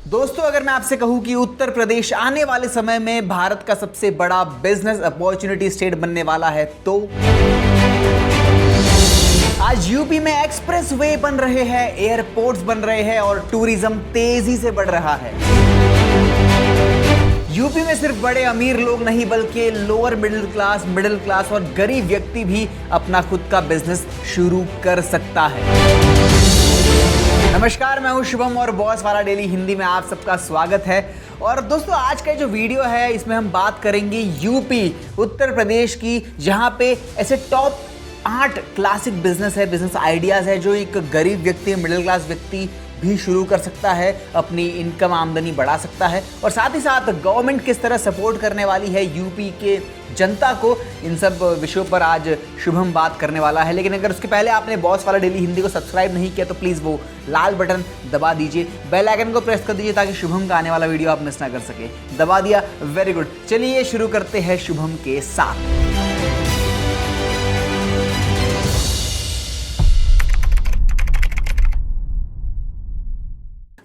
दोस्तों, अगर मैं आपसे कहूं कि उत्तर प्रदेश आने वाले समय में भारत का सबसे बड़ा बिजनेस अपॉर्चुनिटी स्टेट बनने वाला है, तो आज यूपी में एक्सप्रेस वे बन रहे हैं, एयरपोर्ट्स बन रहे हैं और टूरिज्म तेजी से बढ़ रहा है। यूपी में सिर्फ बड़े अमीर लोग नहीं बल्कि लोअर मिडिल क्लास और गरीब व्यक्ति भी अपना खुद का बिजनेस शुरू कर सकता है। नमस्कार, मैं हूं शुभम और बॉस वाला डेली हिंदी में आप सबका स्वागत है। और दोस्तों, आज का जो वीडियो है इसमें हम बात करेंगे यूपी उत्तर प्रदेश की, जहां पे ऐसे टॉप 8 क्लासिक बिजनेस है, बिजनेस आइडियाज है जो एक गरीब व्यक्ति, मिडिल क्लास व्यक्ति भी शुरू कर सकता है, अपनी इनकम आमदनी बढ़ा सकता है। और साथ ही साथ गवर्नमेंट किस तरह सपोर्ट करने वाली है यूपी के जनता को, इन सब विषयों पर आज शुभम बात करने वाला है। लेकिन अगर उसके पहले आपने बॉस वाला डेली हिंदी को सब्सक्राइब नहीं किया तो प्लीज़ वो लाल बटन दबा दीजिए, बेल आइकन को प्रेस कर दीजिए ताकि शुभम का आने वाला वीडियो आप मिस ना कर सके। दबा दिया, वेरी गुड। चलिए शुरू करते हैं शुभम के साथ।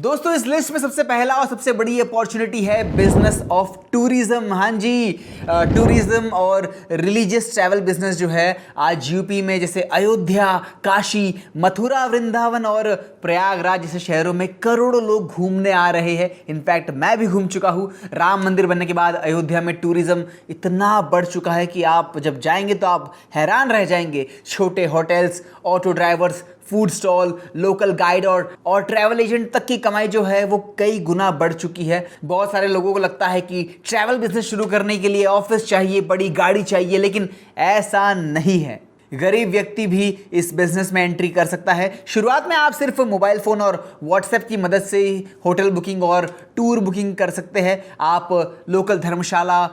दोस्तों, इस लिस्ट में सबसे पहला और सबसे बड़ी अपॉर्चुनिटी है बिजनेस ऑफ टूरिज्म। हाँ जी, टूरिज्म और रिलीजियस ट्रैवल बिजनेस जो है आज यूपी में, जैसे अयोध्या, काशी, मथुरा, वृंदावन और प्रयागराज जैसे शहरों में करोड़ों लोग घूमने आ रहे हैं। इनफैक्ट मैं भी घूम चुका हूँ। राम मंदिर बनने के बाद अयोध्या में टूरिज्म इतना बढ़ चुका है कि आप जब जाएंगे तो आप हैरान रह जाएंगे। छोटे hotels, auto drivers, food stall, local guide और ट्रैवल एजेंट तक की कमाई जो है वो कई गुना बढ़ चुकी है। बहुत सारे लोगों को लगता है कि ट्रैवल बिजनेस शुरू करने के लिए ऑफिस चाहिए, बड़ी गाड़ी चाहिए, लेकिन ऐसा नहीं है। गरीब व्यक्ति भी इस बिजनेस में एंट्री कर सकता है। शुरुआत में आप सिर्फ मोबाइल फ़ोन और व्हाट्सएप की मदद से होटल बुकिंग और टूर बुकिंग कर सकते हैं। आप लोकल धर्मशाला,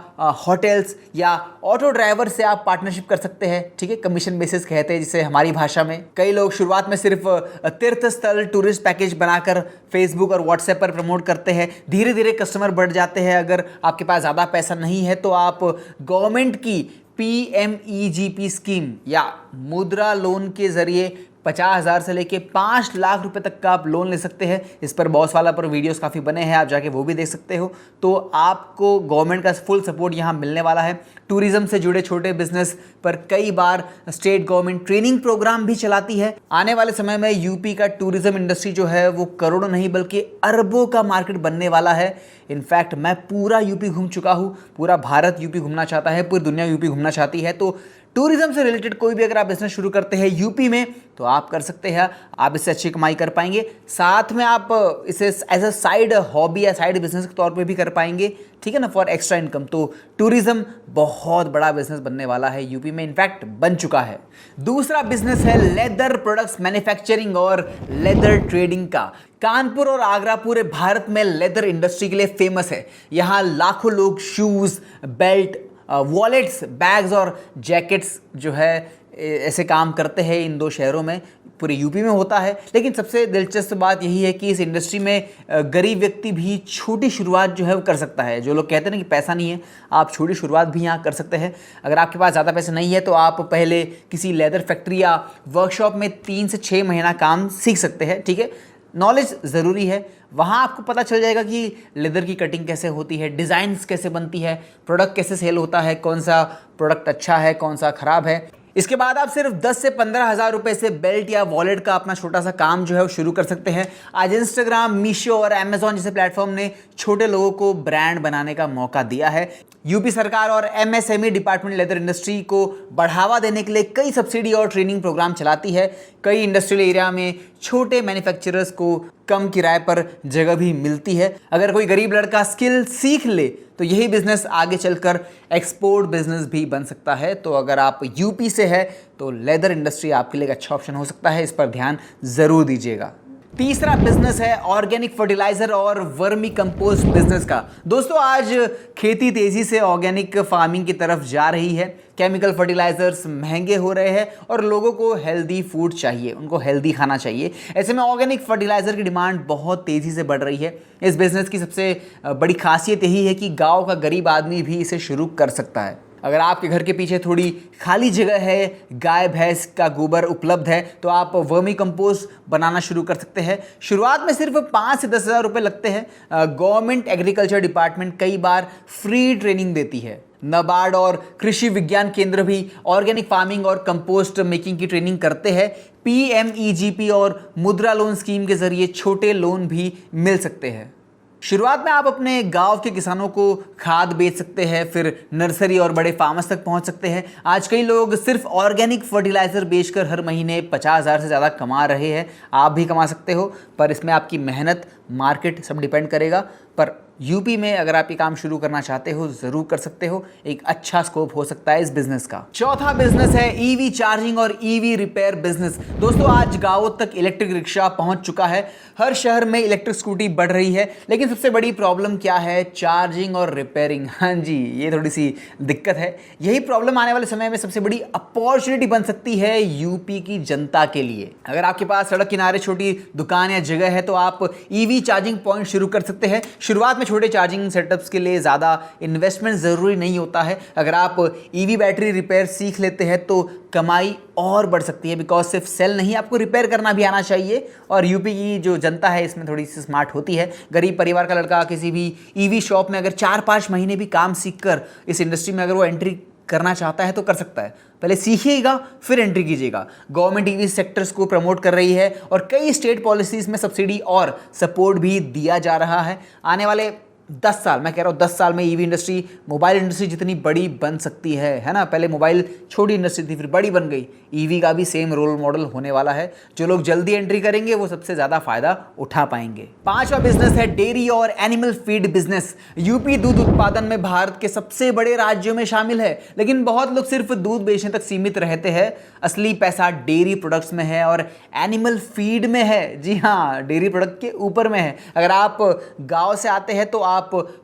होटल्स या ऑटो ड्राइवर से आप पार्टनरशिप कर सकते हैं। ठीक है, कमीशन बेसिस कहते हैं जिसे हमारी भाषा में। कई लोग शुरुआत में सिर्फ तीर्थ स्थल टूरिस्ट पैकेज बनाकर फेसबुक और व्हाट्सएप पर प्रमोट करते हैं। धीरे धीरे कस्टमर बढ़ जाते हैं। अगर आपके पास ज़्यादा पैसा नहीं है तो आप गवर्नमेंट की PMEGP स्कीम या मुद्रा लोन के जरिए 50,000 से लेके 5 लाख रुपए तक का आप लोन ले सकते हैं। इस पर बॉस वाला पर वीडियोस काफ़ी बने हैं, आप जाके वो भी देख सकते हो। तो आपको गवर्नमेंट का फुल सपोर्ट यहाँ मिलने वाला है। टूरिज्म से जुड़े छोटे बिजनेस पर कई बार स्टेट गवर्नमेंट ट्रेनिंग प्रोग्राम भी चलाती है। आने वाले समय में यूपी का टूरिज्म इंडस्ट्री जो है वो करोड़ों नहीं बल्कि अरबों का मार्केट बनने वाला है। इनफैक्ट मैं पूरा यूपी घूम चुका हूँ। पूरा भारत यूपी घूमना चाहता है, पूरी दुनिया यूपी घूमना चाहती है। तो टूरिज्म से रिलेटेड कोई भी अगर आप बिजनेस शुरू करते हैं यूपी में तो आप कर सकते हैं। आप इससे अच्छी कमाई कर पाएंगे। साथ में आप इसे एज अ साइड हॉबी या साइड बिजनेस के तौर पे भी कर पाएंगे। ठीक है ना, फॉर एक्स्ट्रा इनकम। तो टूरिज्म बहुत बड़ा बिजनेस बनने वाला है यूपी में, इनफैक्ट बन चुका है। दूसरा बिजनेस है लेदर प्रोडक्ट्स मैन्युफैक्चरिंग और लेदर ट्रेडिंग का। कानपुर और आगरा पूरे भारत में लेदर इंडस्ट्री के लिए फेमस है। यहाँ लाखों लोग शूज़, बेल्ट, वॉलेट्स, बैग्स और जैकेट्स जो है ऐसे काम करते हैं। इन 2 शहरों में, पूरे यूपी में होता है। लेकिन सबसे दिलचस्प बात यही है कि इस इंडस्ट्री में गरीब व्यक्ति भी छोटी शुरुआत जो है वो कर सकता है। जो लोग कहते हैं ना कि पैसा नहीं है, आप छोटी शुरुआत भी यहाँ कर सकते हैं। अगर आपके पास ज़्यादा पैसा नहीं है तो आप पहले किसी लेदर फैक्ट्री या वर्कशॉप में 3 से 6 महीना काम सीख सकते हैं। ठीक है, नॉलेज ज़रूरी है। वहाँ आपको पता चल जाएगा कि लेदर की कटिंग कैसे होती है, डिज़ाइंस कैसे बनती है, प्रोडक्ट कैसे सेल होता है, कौन सा प्रोडक्ट अच्छा है, कौन सा ख़राब है। इसके बाद आप सिर्फ 10 से 15,000 रुपए से बेल्ट या वॉलेट का अपना छोटा सा काम जो है वो शुरू कर सकते हैं। आज इंस्टाग्राम, मीशो और अमेजॉन जैसे प्लेटफॉर्म ने छोटे लोगों को ब्रांड बनाने का मौका दिया है। यूपी सरकार और MSME डिपार्टमेंट लेदर इंडस्ट्री को बढ़ावा देने के लिए कई सब्सिडी और ट्रेनिंग प्रोग्राम चलाती है। कई इंडस्ट्रियल एरिया में छोटे मैन्युफैक्चरर्स को कम किराए पर जगह भी मिलती है। अगर कोई गरीब लड़का स्किल सीख ले तो यही बिजनेस आगे चलकर एक्सपोर्ट बिजनेस भी बन सकता है। तो अगर आप यूपी से है तो लेदर इंडस्ट्री आपके लिए एक अच्छा ऑप्शन हो सकता है। इस पर ध्यान ज़रूर दीजिएगा। तीसरा बिजनेस है ऑर्गेनिक फर्टिलाइजर और वर्मी कंपोस्ट बिजनेस का। दोस्तों, आज खेती तेजी से ऑर्गेनिक फार्मिंग की तरफ जा रही है। केमिकल फर्टिलाइजर्स महंगे हो रहे हैं और लोगों को हेल्दी फूड चाहिए, उनको हेल्दी खाना चाहिए। ऐसे में ऑर्गेनिक फर्टिलाइजर की डिमांड बहुत तेजी से बढ़ रही है। इस बिजनेस की सबसे बड़ी खासियत यही है कि गांव का गरीब आदमी भी इसे शुरू कर सकता है। अगर आपके घर के पीछे थोड़ी खाली जगह है, गाय भैंस का गोबर उपलब्ध है, तो आप वर्मी कंपोस्ट बनाना शुरू कर सकते हैं। शुरुआत में सिर्फ 5 से 10 हज़ार रुपये लगते हैं। गवर्नमेंट एग्रीकल्चर डिपार्टमेंट कई बार फ्री ट्रेनिंग देती है। नाबार्ड और कृषि विज्ञान केंद्र भी ऑर्गेनिक फार्मिंग और कंपोस्ट मेकिंग की ट्रेनिंग करते हैं। PMEGP और मुद्रा लोन स्कीम के जरिए छोटे लोन भी मिल सकते हैं। शुरुआत में आप अपने गांव के किसानों को खाद बेच सकते हैं, फिर नर्सरी और बड़े फार्मर्स तक पहुंच सकते हैं। आज कई लोग सिर्फ ऑर्गेनिक फर्टिलाइजर बेचकर हर महीने 50,000 से ज़्यादा कमा रहे हैं। आप भी कमा सकते हो, पर इसमें आपकी मेहनत, मार्केट सब डिपेंड करेगा। पर यूपी में अगर आप ये काम शुरू करना चाहते हो, ज़रूर कर सकते हो। एक अच्छा स्कोप हो सकता है इस बिजनेस का। चौथा बिजनेस है ईवी चार्जिंग और ईवी रिपेयर बिजनेस। दोस्तों, आज गांवों तक इलेक्ट्रिक रिक्शा पहुंच चुका है। हर शहर में इलेक्ट्रिक स्कूटी बढ़ रही है, लेकिन सबसे बड़ी प्रॉब्लम क्या है? चार्जिंग और रिपेयरिंग। हाँ जी, ये थोड़ी सी दिक्कत है। यही प्रॉब्लम आने वाले समय में सबसे बड़ी अपॉर्चुनिटी बन सकती है यूपी की जनता के लिए। अगर आपके पास सड़क किनारे छोटी दुकान या जगह है, तो आप ईवी चार्जिंग पॉइंट शुरू कर सकते हैं। शुरुआत में छोटे चार्जिंग सेटअप्स के लिए ज़्यादा इन्वेस्टमेंट ज़रूरी नहीं होता है। अगर आप ईवी बैटरी रिपेयर सीख लेते हैं तो कमाई और बढ़ सकती है, बिकॉज सिर्फ सेल नहीं, आपको रिपेयर करना भी आना चाहिए। और यूपी की जो जनता है इसमें थोड़ी सी स्मार्ट होती है। गरीब परिवार का लड़का किसी भी ईवी शॉप में अगर 4-5 महीने भी काम सीखकर इस इंडस्ट्री में अगर वो एंट्री करना चाहता है तो कर सकता है। पहले सीखिएगा, फिर एंट्री कीजिएगा। गवर्नमेंट ईवी सेक्टर्स को प्रमोट कर रही है और कई स्टेट पॉलिसीज में सब्सिडी और सपोर्ट भी दिया जा रहा है। आने वाले 10 साल, मैं कह रहा हूँ 10 साल में ईवी इंडस्ट्री मोबाइल इंडस्ट्री जितनी बड़ी बन सकती है ना। पहले मोबाइल छोटी इंडस्ट्री थी, फिर बड़ी बन गई। ईवी का भी सेम रोल मॉडल होने वाला है। जो लोग जल्दी एंट्री करेंगे वो सबसे ज़्यादा फायदा उठा पाएंगे। पांचवा बिजनेस है डेयरी और एनिमल फीड बिजनेस। यूपी दूध उत्पादन में भारत के सबसे बड़े राज्यों में शामिल है, लेकिन बहुत लोग सिर्फ दूध बेचने तक सीमित रहते हैं। असली पैसा डेयरी प्रोडक्ट्स में है और एनिमल फीड में है। जी हाँ, डेयरी प्रोडक्ट के ऊपर में है। अगर आप गाँव से आते हैं तो आप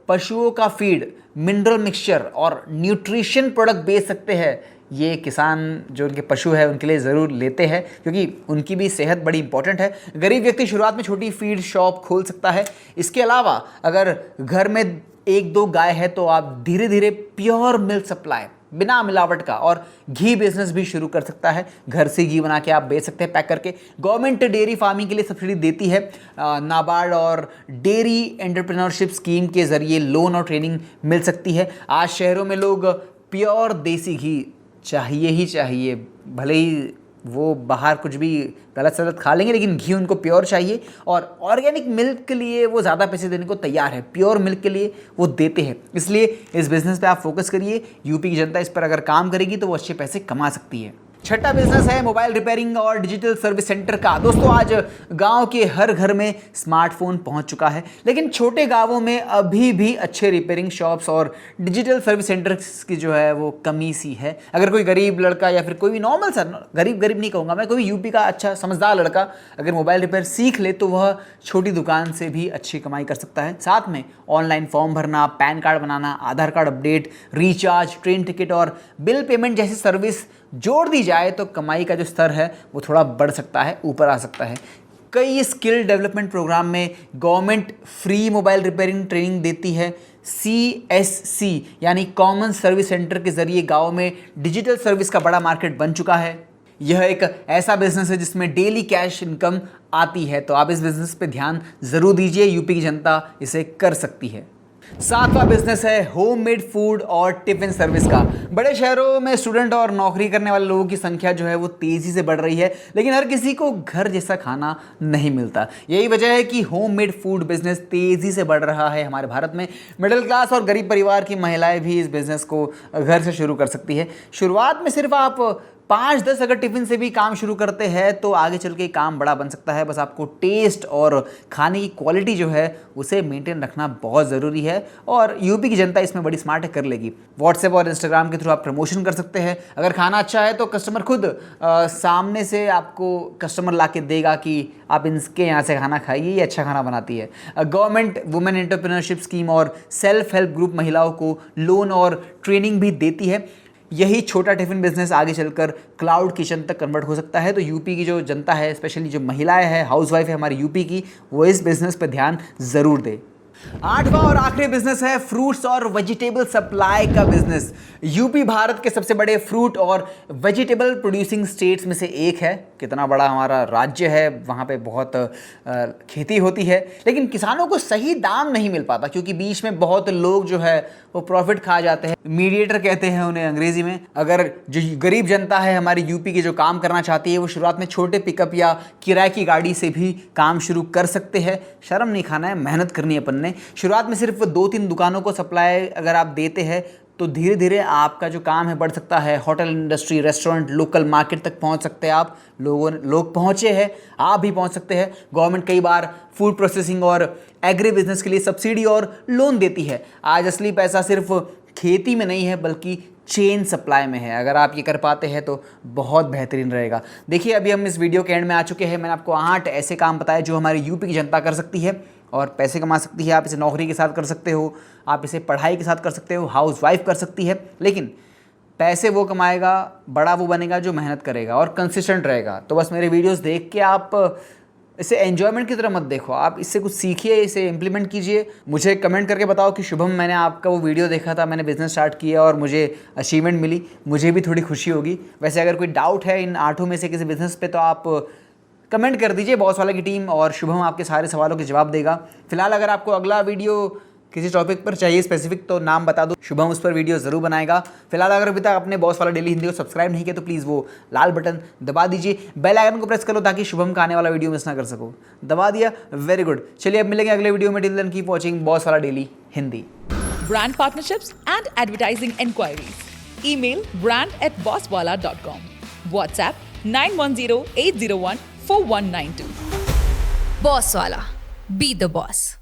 पशुओं का फीड, मिनरल मिक्सचर और न्यूट्रिशन प्रोडक्ट बेच सकते हैं। ये किसान जो उनके पशु है उनके लिए ज़रूर लेते हैं, क्योंकि उनकी भी सेहत बड़ी इंपॉर्टेंट है। गरीब व्यक्ति शुरुआत में छोटी फीड शॉप खोल सकता है। इसके अलावा अगर घर में 1-2 गाय है तो आप धीरे धीरे प्योर मिल्क सप्लाई, बिना मिलावट का, और घी बिजनेस भी शुरू कर सकता है। घर से घी बना के आप बेच सकते हैं पैक करके। गवर्नमेंट डेयरी फार्मिंग के लिए सब्सिडी देती है। नाबार्ड और डेयरी एंटरप्रेन्योरशिप स्कीम के जरिए लोन और ट्रेनिंग मिल सकती है। आज शहरों में लोग प्योर देसी घी चाहिए ही चाहिए, भले ही वो बाहर कुछ भी गलत सलत खा लेंगे, लेकिन घी उनको प्योर चाहिए। और ऑर्गेनिक मिल्क के लिए वो ज़्यादा पैसे देने को तैयार है, प्योर मिल्क के लिए वो देते हैं। इसलिए इस बिज़नेस पे आप फोकस करिए। यूपी की जनता इस पर अगर काम करेगी तो वो अच्छे पैसे कमा सकती है। छठा बिजनेस है मोबाइल रिपेयरिंग और डिजिटल सर्विस सेंटर का। दोस्तों, आज गांव के हर घर में स्मार्टफोन पहुंच चुका है, लेकिन छोटे गांवों में अभी भी अच्छे रिपेयरिंग शॉप्स और डिजिटल सर्विस सेंटर्स की जो है वो कमी सी है। अगर कोई गरीब लड़का या फिर कोई भी नॉर्मल सा, गरीब नहीं कहूँगा मैं, कोई यूपी का अच्छा समझदार लड़का अगर मोबाइल रिपेयर सीख ले तो वह छोटी दुकान से भी अच्छी कमाई कर सकता है। साथ में ऑनलाइन फॉर्म भरना, पैन कार्ड बनाना, Aadhaar card update, recharge, train ticket और बिल पेमेंट जैसी सर्विस जोड़ दी जाए तो कमाई का जो स्तर है वो थोड़ा बढ़ सकता है, ऊपर आ सकता है। कई स्किल डेवलपमेंट प्रोग्राम में government free mobile repairing training देती है। CSC यानी कॉमन सर्विस सेंटर के जरिए गाँव में डिजिटल सर्विस का बड़ा मार्केट बन चुका है। यह एक ऐसा बिजनेस है जिसमें डेली कैश इनकम आती है, तो आप इस बिजनेस पे ध्यान जरूर दीजिए। यूपी की जनता इसे कर सकती है। सातवां बिजनेस है होममेड फूड और टिफिन सर्विस का। बड़े शहरों में स्टूडेंट और नौकरी करने वाले लोगों की संख्या जो है वो तेजी से बढ़ रही है, लेकिन हर किसी को घर जैसा खाना नहीं मिलता। यही वजह है कि होममेड फूड बिजनेस तेजी से बढ़ रहा है हमारे भारत में। मिडिल क्लास और गरीब परिवार की महिलाएं भी इस बिजनेस को घर से शुरू कर सकती है। शुरुआत में सिर्फ आप 5-10 अगर टिफिन से भी काम शुरू करते हैं तो आगे चल के काम बड़ा बन सकता है। बस आपको टेस्ट और खाने की क्वालिटी जो है उसे मेंटेन रखना बहुत ज़रूरी है, और यूपी की जनता इसमें बड़ी स्मार्ट कर लेगी। व्हाट्सएप और इंस्टाग्राम के थ्रू आप प्रमोशन कर सकते हैं। अगर खाना अच्छा है तो कस्टमर खुद सामने से आपको कस्टमर ला के देगा कि आप इनके यहाँ से खाना खाइए, ये अच्छा खाना बनाती है। गवर्नमेंट वुमेन एंटरप्रेन्योरशिप स्कीम और सेल्फ हेल्प ग्रुप महिलाओं को लोन और ट्रेनिंग भी देती है। यही छोटा टिफिन बिजनेस आगे चलकर क्लाउड किचन तक कन्वर्ट हो सकता है। तो यूपी की जो जनता है, स्पेशली जो महिलाएं हैं, हाउसवाइफ है हमारी यूपी की, वो इस बिजनेस पर ध्यान ज़रूर दे। आठवां और आखिरी बिजनेस है फ्रूट्स और वेजिटेबल सप्लाई का बिजनेस। यूपी भारत के सबसे बड़े फ्रूट और वेजिटेबल प्रोड्यूसिंग स्टेट्स में से एक है। कितना बड़ा हमारा राज्य है, वहाँ पे बहुत खेती होती है, लेकिन किसानों को सही दाम नहीं मिल पाता क्योंकि बीच में बहुत लोग जो है वो प्रॉफिट खा जाते हैं। मीडिएटर कहते हैं उन्हें अंग्रेजी में। अगर जो गरीब जनता है हमारी यूपी की, जो काम करना चाहती है, वो शुरुआत में छोटे पिकअप या किराए की गाड़ी से भी काम शुरू कर सकते हैं। शर्म नहीं खाना है, मेहनत करनी है अपन ने। शुरुआत में सिर्फ 2-3 दुकानों को सप्लाई अगर आप देते हैं तो धीरे धीरे आपका जो काम है बढ़ सकता है। Hotel industry, restaurant, local market तक पहुंच सकते हैं आप। लोग पहुंचे हैं, आप भी पहुंच सकते हैं। गवर्नमेंट कई बार फूड प्रोसेसिंग और एग्री बिजनेस के लिए सब्सिडी और लोन देती है। आज असली पैसा सिर्फ खेती में नहीं है बल्कि चेन सप्लाई में है। अगर आप ये कर पाते हैं तो बहुत बेहतरीन रहेगा। देखिए, अभी हम इस वीडियो के एंड में आ चुके हैं। मैंने आपको 8 ऐसे काम बताए जो हमारी यूपी की जनता कर सकती है और पैसे कमा सकती है। आप इसे नौकरी के साथ कर सकते हो, आप इसे पढ़ाई के साथ कर सकते हो, हाउस वाइफ कर सकती है, लेकिन पैसे वो कमाएगा, बड़ा वो बनेगा जो मेहनत करेगा और कंसिस्टेंट रहेगा। तो बस मेरे वीडियोस देख के आप इसे एन्जॉयमेंट की तरह मत देखो, आप इससे कुछ सीखिए, इसे इम्प्लीमेंट कीजिए। मुझे कमेंट करके बताओ कि शुभम, मैंने आपका वो वीडियो देखा था, मैंने बिजनेस स्टार्ट किया और मुझे अचीवमेंट मिली, मुझे भी थोड़ी खुशी होगी। वैसे अगर कोई डाउट है इन 8 में से किसी बिजनेस पे तो आप कमेंट कर दीजिए बॉस वाला की टीम, और शुभम आपके सारे सवालों के जवाब देगा। फिलहाल अगर आपको अगला वीडियो किसी टॉपिक पर चाहिए स्पेसिफिक तो नाम बता दो, शुभम उस पर वीडियो ज़रूर बनाएगा। फिलहाल अगर अभी तक अपने बॉस वाला डेली हिंदी को सब्सक्राइब नहीं किया तो प्लीज़ वो लाल बटन दबा दीजिए, बेल आइकन को प्रेस करो ताकि शुभम का आने वाला वीडियो मिस ना कर सको। दबा दिया, वेरी गुड। चलिए अब मिलेंगे अगले वीडियो में। Till then keep watching boss वाला daily Hindi. Brand partnerships and advertising enquiries. Email brand@bosswala.com. WhatsApp 910-801-4192. Bosswala. Be the boss.